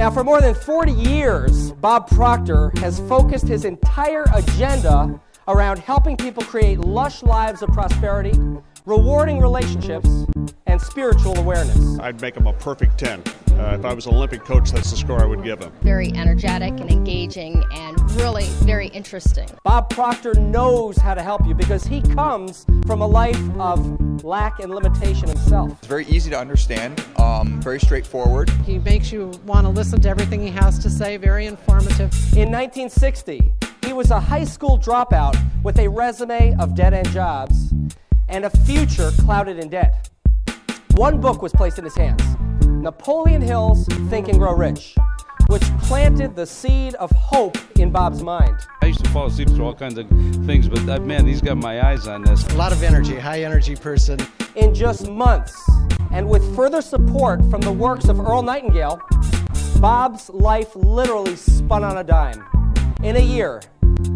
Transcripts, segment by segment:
Now, for more than 40 years, Bob Proctor has focused his entire agenda around helping people create lush lives of prosperity, rewarding relationships, and spiritual awareness. I'd make him a perfect 10. If I was an Olympic coach, that's the score I would give him. Very energetic and engaging and really very interesting. Bob Proctor knows how to help you because he comes from a life of lack and limitation himself. It's very easy to understand, very straightforward. He makes you want to listen to everything he has to say, very informative. In 1960, he was a high school dropout with a resume of dead-end jobs and a future clouded in debt. One book was placed in his hands, Napoleon Hill's Think and Grow Rich, which planted the seed of hope in Bob's mind. I used to fall asleep through all kinds of things, but man, he's got my eyes on this. A lot of energy, high energy person. In just months, and with further support from the works of Earl Nightingale, Bob's life literally spun on a dime. In a year,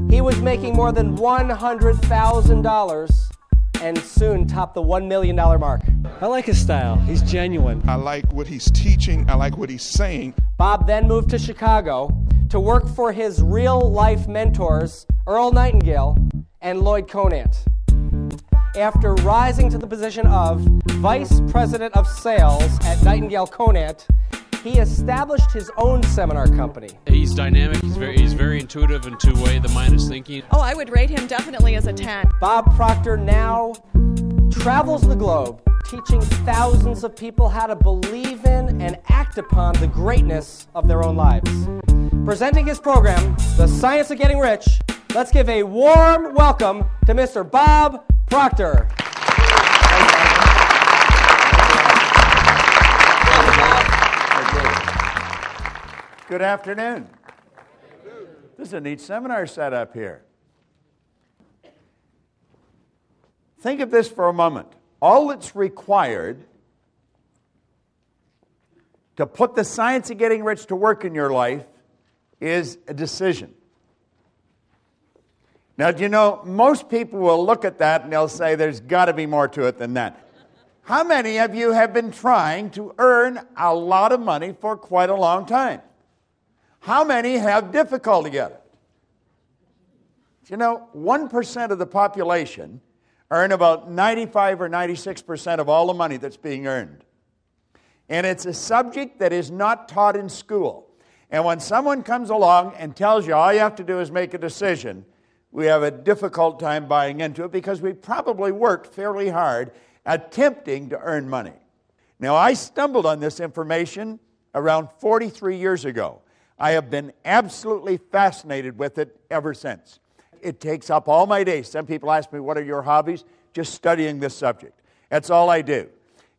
he was making more than $100,000 and soon topped the $1 million mark. I like his style. He's genuine. I like what he's teaching. I like what he's saying. Bob then moved to Chicago to work for his real-life mentors, Earl Nightingale and Lloyd Conant. After rising to the position of Vice President of Sales at Nightingale Conant, he established his own seminar company. He's dynamic, he's very intuitive into the way the mind is thinking. Oh, I would rate him definitely as a 10. Bob Proctor now travels the globe teaching thousands of people how to believe in and act upon the greatness of their own lives. Presenting his program, The Science of Getting Rich, let's give a warm welcome to Mr. Bob Proctor. Good afternoon. This is a neat seminar setup here. Think of this for a moment. All that's required to put the science of getting rich to work in your life is a decision. Now, do you know, most people will look at that and they'll say there's got to be more to it than that. How many of you have been trying to earn a lot of money for quite a long time? How many have difficulty at it? You know, 1% of the population earn about 95 or 96% of all the money that's being earned. And it's a subject that is not taught in school. And when someone comes along and tells you all you have to do is make a decision, we have a difficult time buying into it because we probably worked fairly hard attempting to earn money. Now, I stumbled on this information around 43 years ago. I have been absolutely fascinated with it ever since. It takes up all my days. Some people ask me, what are your hobbies? Just studying this subject. That's all I do.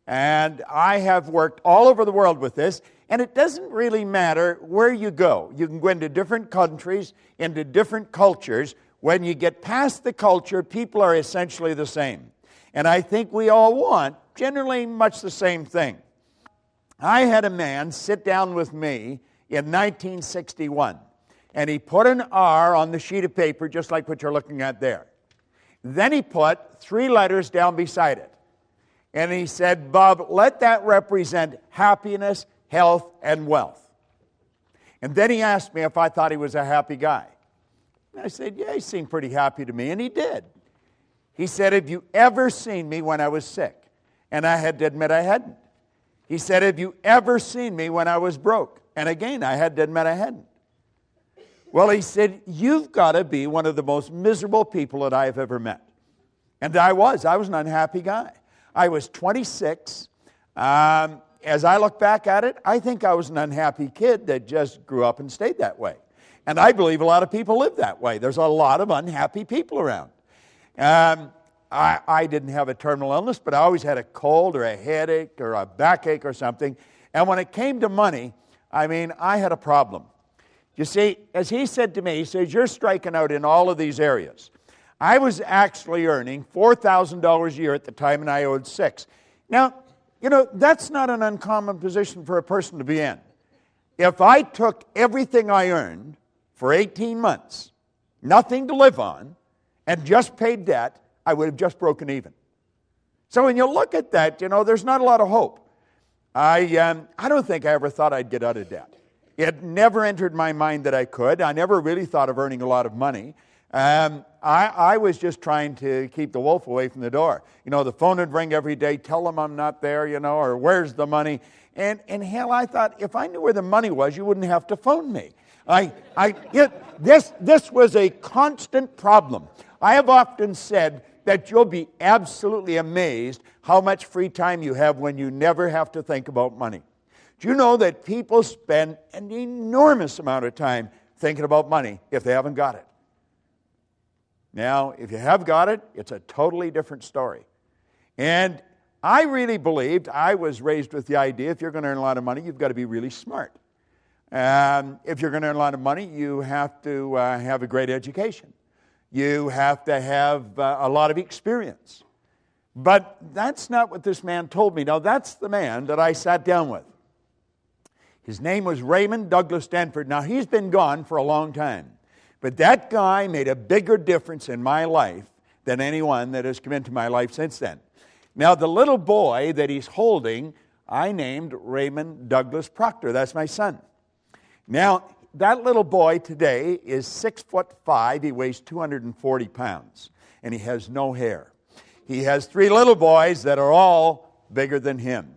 And I have worked all over the world with this, and it doesn't really matter where you go. You can go into different countries, into different cultures. When you get past the culture, people are essentially the same. And I think we all want generally much the same thing. I had a man sit down with me in 1961, and he put an R on the sheet of paper just like what you're looking at there. Then he put 3 letters down beside it. And he said, Bob, let that represent happiness, health, and wealth. And then he asked me if I thought he was a happy guy. And I said, yeah, he seemed pretty happy to me, and he did. He said, have you ever seen me when I was sick? And I had to admit I hadn't. He said, have you ever seen me when I was broke? And again, I had to admit I hadn't. Well, he said, you've got to be one of the most miserable people that I've ever met. And I was an unhappy guy. I was 26. As I look back at it, I think I was an unhappy kid that just grew up and stayed that way. And I believe a lot of people live that way. There's a lot of unhappy people around. I didn't have a terminal illness, but I always had a cold or a headache or a backache or something. And when it came to money, I had a problem. You see, as he said to me, he says, you're striking out in all of these areas. I was actually earning $4,000 a year at the time, and I owed $6,000. Now, you know, that's not an uncommon position for a person to be in. If I took everything I earned for 18 months, nothing to live on, and just paid debt, I would have just broken even. So when you look at that, you know, there's not a lot of hope. I don't think I ever thought I'd get out of debt. It never entered my mind that I could. I never really thought of earning a lot of money. I was just trying to keep the wolf away from the door. You know, the phone would ring every day, tell them I'm not there, you know, or where's the money? And hell, I thought, if I knew where the money was, you wouldn't have to phone me. This was a constant problem. I have often said that you'll be absolutely amazed how much free time you have when you never have to think about money. Do you know that people spend an enormous amount of time thinking about money if they haven't got it? Now, if you have got it, it's a totally different story. And I really believed, I was raised with the idea, if you're going to earn a lot of money, you've got to be really smart. If you're going to earn a lot of money, you have to have a great education. You have to have a lot of experience. But that's not what this man told me. Now, that's the man that I sat down with. His name was Raymond Douglas Stanford. Now, he's been gone for a long time. But that guy made a bigger difference in my life than anyone that has come into my life since then. Now, the little boy that he's holding, I named Raymond Douglas Proctor. That's my son. Now, that little boy today is 6'5". He weighs 240 pounds, and he has no hair. He has 3 little boys that are all bigger than him.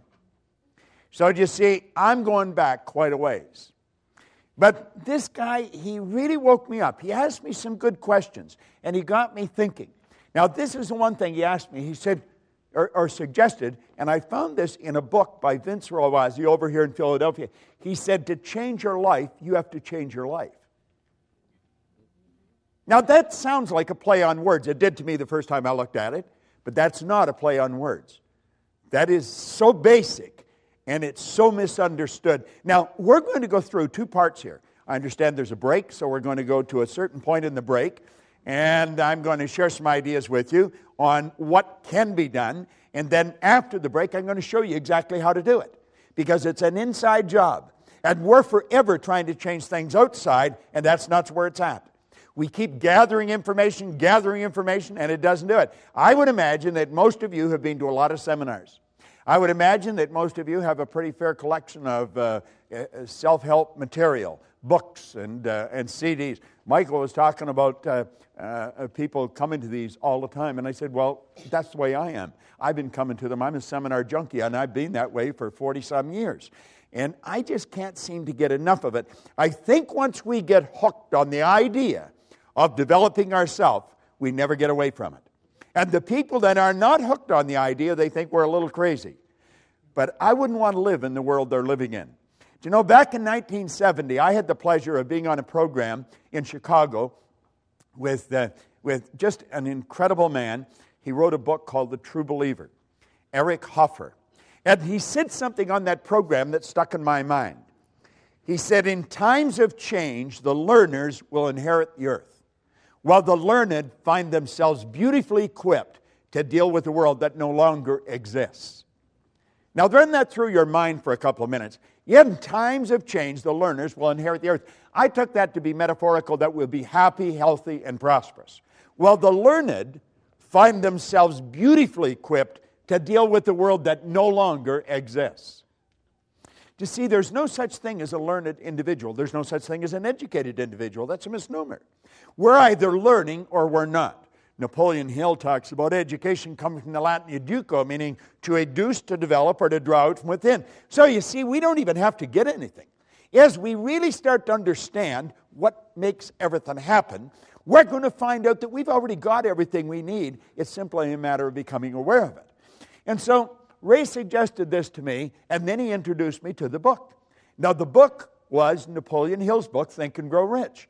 So you see, I'm going back quite a ways. But this guy, he really woke me up. He asked me some good questions, and he got me thinking. Now, this is the one thing he asked me. He said, or suggested, and I found this in a book by Vince Rawazzi over here in Philadelphia. He said, to change your life, you have to change your life. Now, that sounds like a play on words. It did to me the first time I looked at it, but that's not a play on words. That is so basic, and it's so misunderstood. Now, we're going to go through 2 parts here. I understand there's a break, so we're going to go to a certain point in the break, and I'm going to share some ideas with you on what can be done, and then after the break, I'm going to show you exactly how to do it, because it's an inside job, and we're forever trying to change things outside, and that's not where it's at. We keep gathering information, and it doesn't do it. I would imagine that most of you have been to a lot of seminars. I would imagine that most of you have a pretty fair collection of self-help material, books and CDs. Michael was talking about people coming to these all the time, and I said, well, that's the way I am. I've been coming to them. I'm a seminar junkie, and I've been that way for 40-some years. And I just can't seem to get enough of it. I think once we get hooked on the idea of developing ourselves, we never get away from it. And the people that are not hooked on the idea, they think we're a little crazy. But I wouldn't want to live in the world they're living in. Do you know, back in 1970, I had the pleasure of being on a program in Chicago with just an incredible man. He wrote a book called The True Believer, Eric Hoffer. And he said something on that program that stuck in my mind. He said, in times of change, the learners will inherit the earth, while the learned find themselves beautifully equipped to deal with a world that no longer exists. Now, run that through your mind for a couple of minutes. Yet in times of change, the learners will inherit the earth. I took that to be metaphorical, that we'll be happy, healthy, and prosperous. While the learned find themselves beautifully equipped to deal with the world that no longer exists. You see, there's no such thing as a learned individual. There's no such thing as an educated individual. That's a misnomer. We're either learning or we're not. Napoleon Hill talks about education coming from the Latin educo, meaning to educe, to develop, or to draw out from within. So you see, we don't even have to get anything. As we really start to understand what makes everything happen, we're going to find out that we've already got everything we need. It's simply a matter of becoming aware of it. And so Ray suggested this to me, and then he introduced me to the book. Now, the book was Napoleon Hill's book, Think and Grow Rich.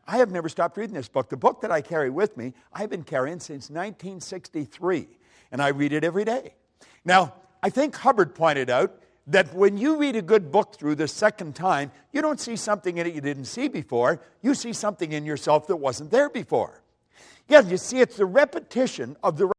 I have never stopped reading this book. The book that I carry with me, I've been carrying since 1963, and I read it every day. Now, I think Hubbard pointed out that when you read a good book through the second time, you don't see something in it you didn't see before. You see something in yourself that wasn't there before. Yeah, you see, it's the repetition of the